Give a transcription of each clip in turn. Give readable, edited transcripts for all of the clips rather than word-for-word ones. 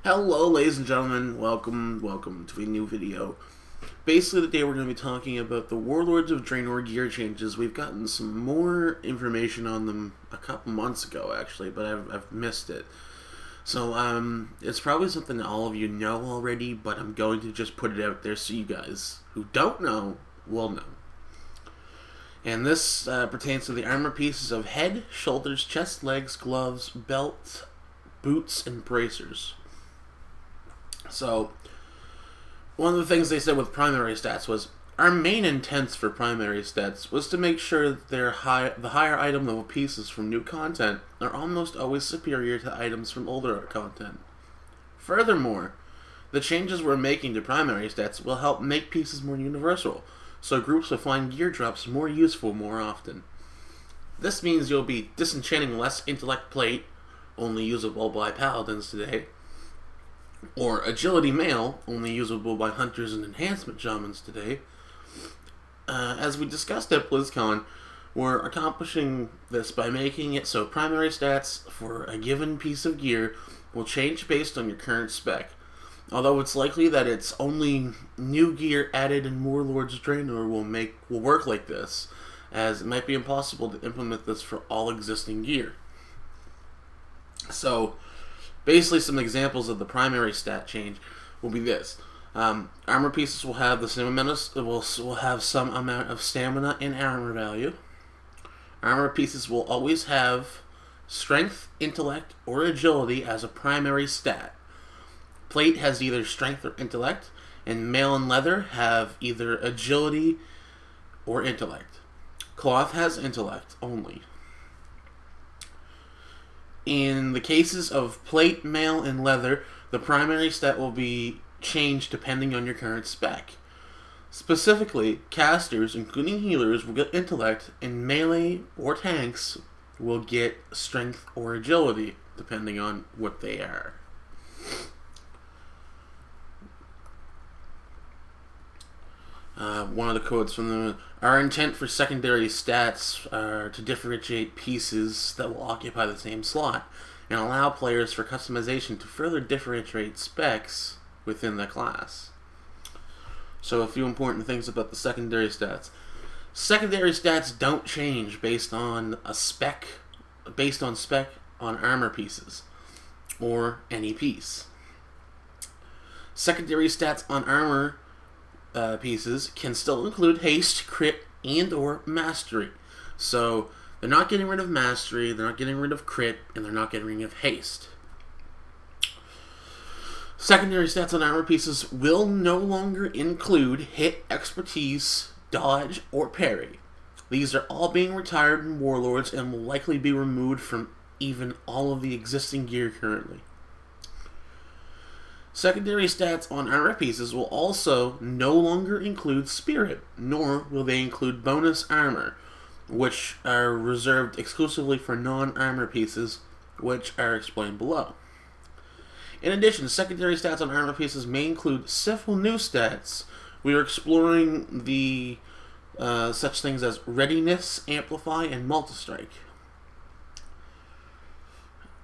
Hello, ladies and gentlemen. Welcome to a new video. Basically, today we're going to be talking about the Warlords of Draenor gear changes. We've gotten some more information on them a couple months ago, actually, but I've missed it. So, it's probably something that all of you know already, but I'm going to just put it out there so you guys who don't know will know. And this pertains to the armor pieces of head, shoulders, chest, legs, gloves, belt, boots, and bracers. So, one of the things they said with primary stats was, our main intent for primary stats was to make sure that the higher item level pieces from new content are almost always superior to items from older content. Furthermore, the changes we're making to primary stats will help make pieces more universal, so groups will find gear drops more useful more often. This means you'll be disenchanting less intellect plate, only usable by paladins today, or agility mail, only usable by hunters and enhancement shamans today. As we discussed at BlizzCon, we're accomplishing this by making it so primary stats for a given piece of gear will change based on your current spec. Although it's likely that it's only new gear added in Warlords of Draenor will work like this, as it might be impossible to implement this for all existing gear. So, basically, some examples of the primary stat change will be this: armor pieces will have the same amount will have some amount of stamina and armor value. Armor pieces will always have strength, intellect, or agility as a primary stat. Plate has either strength or intellect, and mail and leather have either agility or intellect. Cloth has intellect only. In the cases of plate, mail, and leather, the primary stat will be changed depending on your current spec. Specifically, casters, including healers, will get intellect, and melee or tanks will get strength or agility, depending on what they are. One of the quotes from them: our intent for secondary stats are to differentiate pieces that will occupy the same slot and allow players for customization to further differentiate specs within the class. So a few important things about the secondary stats. Secondary stats don't change based on spec on armor pieces or any piece. Secondary stats on armor pieces can still include haste, crit, and or mastery. So they're not getting rid of mastery, they're not getting rid of crit, and they're not getting rid of haste. Secondary stats on armor pieces will no longer include hit, expertise, dodge, or parry. These are all being retired in Warlords and will likely be removed from even all of the existing gear currently. Secondary stats on armor pieces will also no longer include spirit, nor will they include bonus armor, which are reserved exclusively for non-armor pieces, which are explained below. In addition, secondary stats on armor pieces may include several new stats. We are exploring the such things as readiness, amplify, and multi-strike.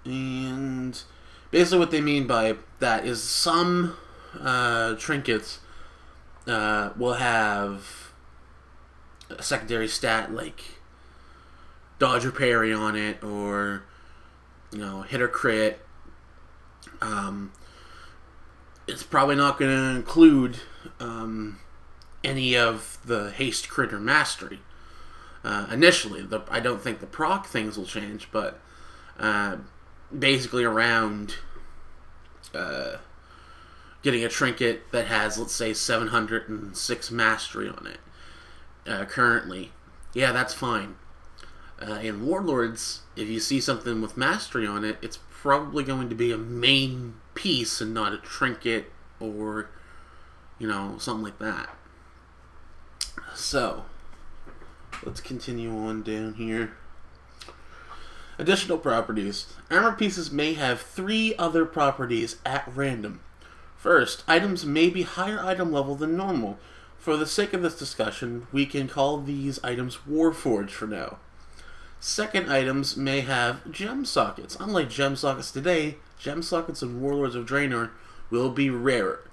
And basically what they mean by that is some trinkets will have a secondary stat like dodge or parry on it, or hit or crit. It's probably not going to include any of the haste, crit, or mastery. Initially, I don't think the proc things will change, but basically around getting a trinket that has, let's say, 706 mastery on it currently. Yeah, that's fine. In Warlords, if you see something with mastery on it, it's probably going to be a main piece and not a trinket or, something like that. So, let's continue on down here. Additional properties. Armor pieces may have 3 other properties at random. First, items may be higher item level than normal. For the sake of this discussion, we can call these items Warforged for now. Second, items may have gem sockets. Unlike gem sockets today, gem sockets in Warlords of Draenor will be rarer,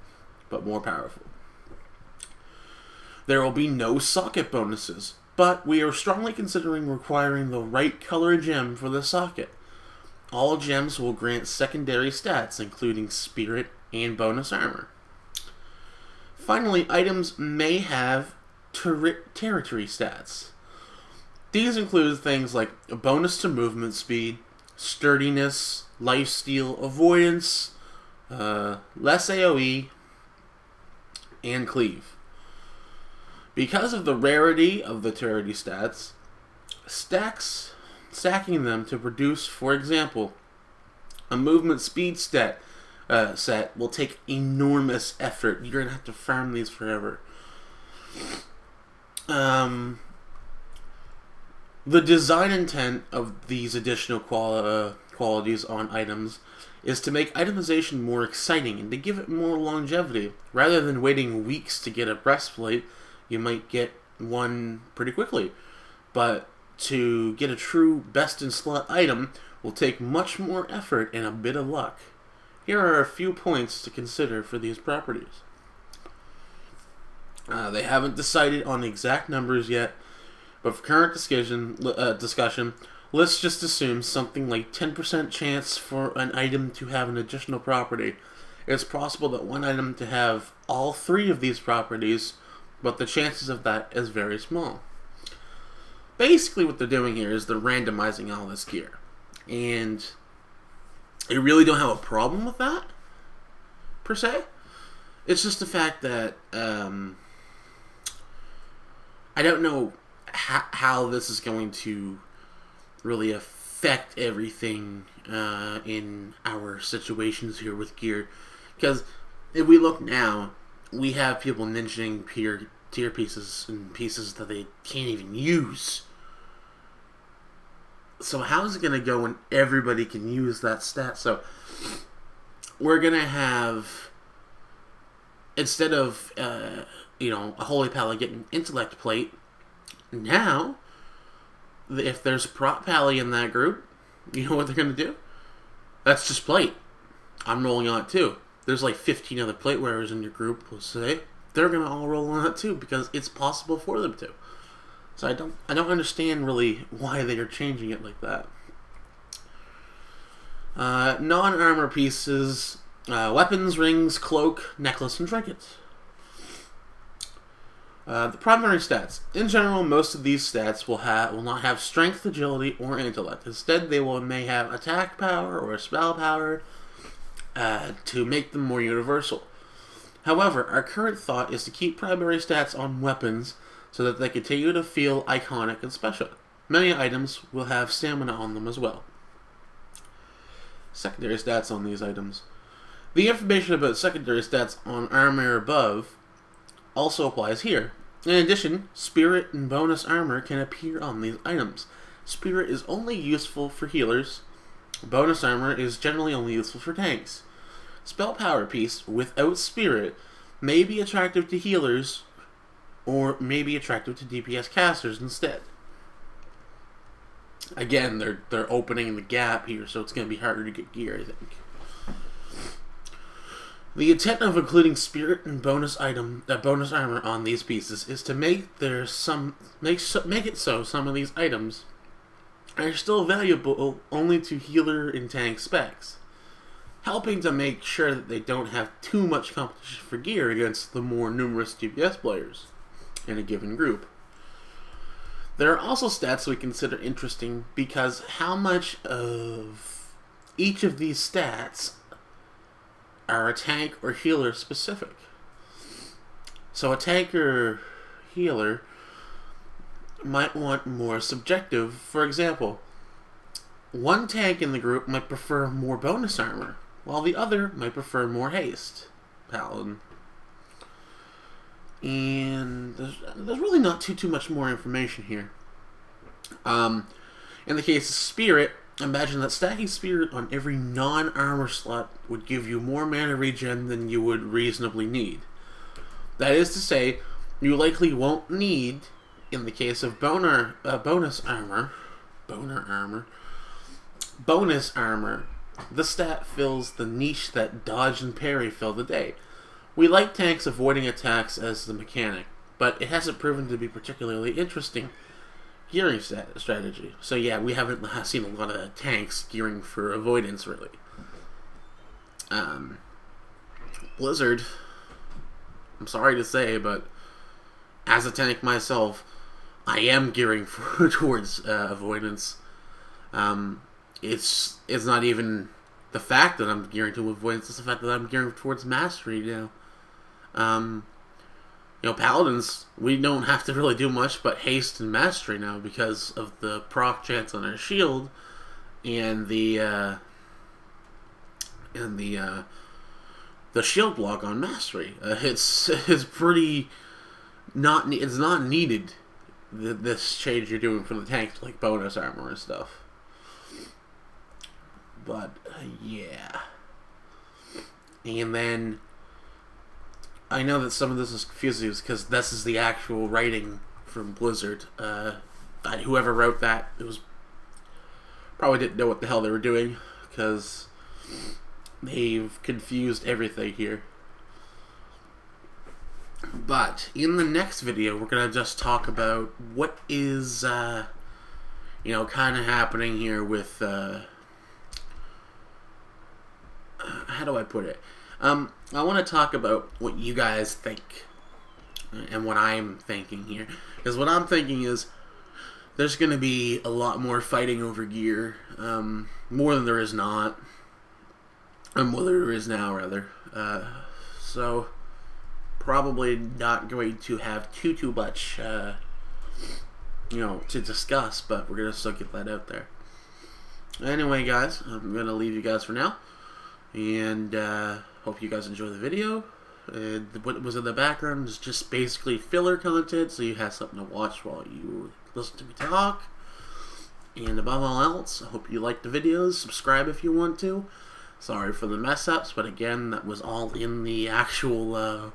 but more powerful. There will be no socket bonuses, but we are strongly considering requiring the right color gem for the socket. All gems will grant secondary stats, including spirit and bonus armor. Finally, items may have territory stats. These include things like a bonus to movement speed, sturdiness, lifesteal, avoidance, less AoE, and cleave. Because of the rarity of the territory stats, stacking them to produce, for example, a movement speed set will take enormous effort. You're going to have to farm these forever. The design intent of these additional qualities on items is to make itemization more exciting and to give it more longevity. Rather than waiting weeks to get a breastplate, you might get one pretty quickly. But to get a true best-in-slot item will take much more effort and a bit of luck. Here are a few points to consider for these properties. They haven't decided on the exact numbers yet, but for current discussion, let's just assume something like 10% chance for an item to have an additional property. It's possible that one item to have all three of these properties, but the chances of that is very small. Basically what they're doing here is they're randomizing all this gear. And I really don't have a problem with that, per se. It's just the fact that I don't know how this is going to really affect everything in our situations here with gear. Because if we look now, we have people ninjing tier pieces and pieces that they can't even use. So how is it going to go when everybody can use that stat? So we're going to have, instead of a holy pally getting intellect plate, now if there's a prop pally in that group, you know what they're going to do? That's just plate. I'm rolling on it too. There's like 15 other plate wearers in your group, let's say. They're going to all roll on it too because it's possible for them to. So I don't understand really why they are changing it like that. Non-armor pieces, weapons, rings, cloak, necklace, and trinkets. The primary stats. In general, most of these stats will not have strength, agility, or intellect. Instead, they may have attack power or spell power to make them more universal. However, our current thought is to keep primary stats on weapons so that they continue to feel iconic and special. Many items will have stamina on them as well. Secondary stats on these items. The information about secondary stats on armor above also applies here. In addition, spirit and bonus armor can appear on these items. Spirit is only useful for healers. Bonus armor is generally only useful for tanks. Spell power piece without spirit may be attractive to healers or may be attractive to DPS casters instead. Again, they're opening the gap here, so it's going to be harder to get gear, I think. The intent of including spirit and bonus armor on these pieces is to make it so some of these items are still valuable only to healer and tank specs, helping to make sure that they don't have too much competition for gear against the more numerous DPS players in a given group. There are also stats we consider interesting because how much of each of these stats are a tank or healer specific. So a tank or healer might want more subjective. For example, one tank in the group might prefer more bonus armor, while the other might prefer more haste. Paladin. And there's really not too much more information here. In the case of spirit, imagine that stacking spirit on every non-armor slot would give you more mana regen than you would reasonably need. That is to say, you likely won't need, in the case of bonus armor, This stat fills the niche that dodge and parry fill today. We like tanks avoiding attacks as the mechanic, but it hasn't proven to be particularly interesting gearing strategy. So yeah, we haven't seen a lot of tanks gearing for avoidance, really. Blizzard, I'm sorry to say, but as a tank myself, I am gearing towards avoidance. It's not even the fact that I'm gearing to avoidance, it's the fact that I'm gearing towards mastery now. Paladins, we don't have to really do much but haste and mastery now because of the proc chance on our shield and the shield block on mastery. It's pretty it's not needed. This change you're doing for the tanks, like bonus armor and stuff. But yeah, and then I know that some of this is confusing because this is the actual writing from Blizzard. Whoever wrote that, it was probably didn't know what the hell they were doing because they've confused everything here. But in the next video, we're gonna just talk about what is, kind of happening here with, how do I put it? I want to talk about what you guys think and what I'm thinking here. Because what I'm thinking is there's going to be a lot more fighting over gear, more than there is not, more than there is now, rather. So probably not going to have too much, to discuss, but we're going to still get that out there. Anyway, guys, I'm going to leave you guys for now, and hope you guys enjoy the video. What was in the background is just basically filler content, so you have something to watch while you listen to me talk. And above all else, I hope you like the videos. Subscribe if you want to. Sorry for the mess ups, but again, that was all in the actual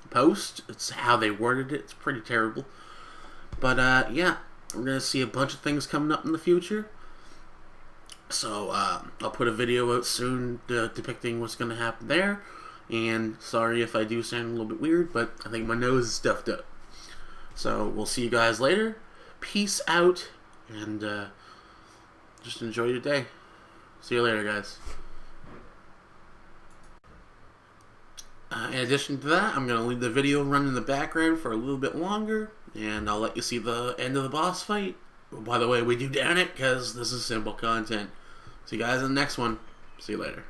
post. It's how they worded it. It's pretty terrible. But yeah, we're going to see a bunch of things coming up in the future. So I'll put a video out soon depicting what's going to happen there. And sorry if I do sound a little bit weird, but I think my nose is stuffed up. So we'll see you guys later. Peace out, and just enjoy your day. See you later, guys. In addition to that, I'm going to leave the video run in the background for a little bit longer, and I'll let you see the end of the boss fight. By the way, we do down it because this is simple content. See you guys in the next one. See you later.